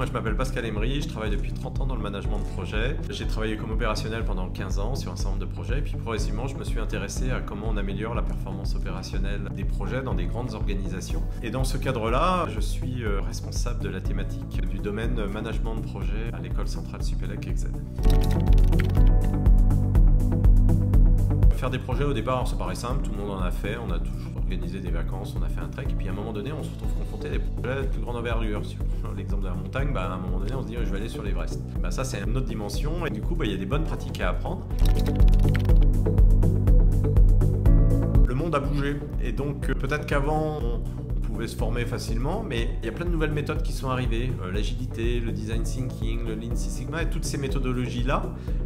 Moi je m'appelle Pascal Emery, je travaille depuis 30 ans dans le management de projet. J'ai travaillé comme opérationnel pendant 15 ans sur un certain nombre de projets et puis progressivement je me suis intéressé à comment on améliore la performance opérationnelle des projets dans des grandes organisations. Et dans ce cadre-là, je suis responsable de la thématique du domaine management de projet à l'école centrale Supélec EXED. Faire des projets au départ, ça paraît simple, tout le monde en a fait, on a toujours organisé des vacances, on a fait un trek, et puis à un moment donné, on se retrouve confronté à des projets de plus grande envergure. Sur l'exemple de la montagne, à un moment donné, on se dit je vais aller sur l'Everest. Ça, c'est une autre dimension, et du coup, il y a des bonnes pratiques à apprendre. Le monde a bougé, et donc peut-être qu'avant, on pouvait se former facilement, mais il y a plein de nouvelles méthodes qui sont arrivées. L'agilité, le design thinking, le Lean Six Sigma, et toutes ces méthodologies-là,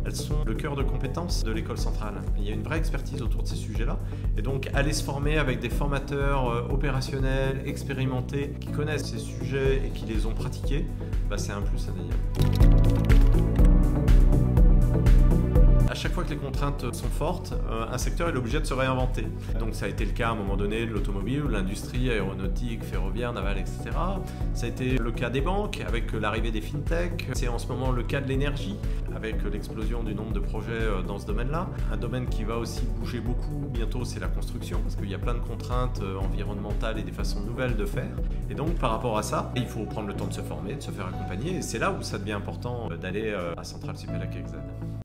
elles sont le cœur de compétences de l'école centrale. Il y a une vraie expertise autour de ces sujets-là. Et donc, aller se former avec des formateurs opérationnels, expérimentés, qui connaissent ces sujets et qui les ont pratiqués, c'est un plus indéniable. À chaque fois que les contraintes sont fortes, un secteur est obligé de se réinventer. Donc ça a été le cas à un moment donné de l'automobile, de l'industrie aéronautique, ferroviaire, navale, etc. Ça a été le cas des banques avec l'arrivée des fintech. C'est en ce moment le cas de l'énergie avec l'explosion du nombre de projets dans ce domaine-là. Un domaine qui va aussi bouger beaucoup bientôt, c'est la construction parce qu'il y a plein de contraintes environnementales et des façons nouvelles de faire. Et donc par rapport à ça, il faut prendre le temps de se former, de se faire accompagner. Et c'est là où ça devient important d'aller à Centrale Supélec EXED.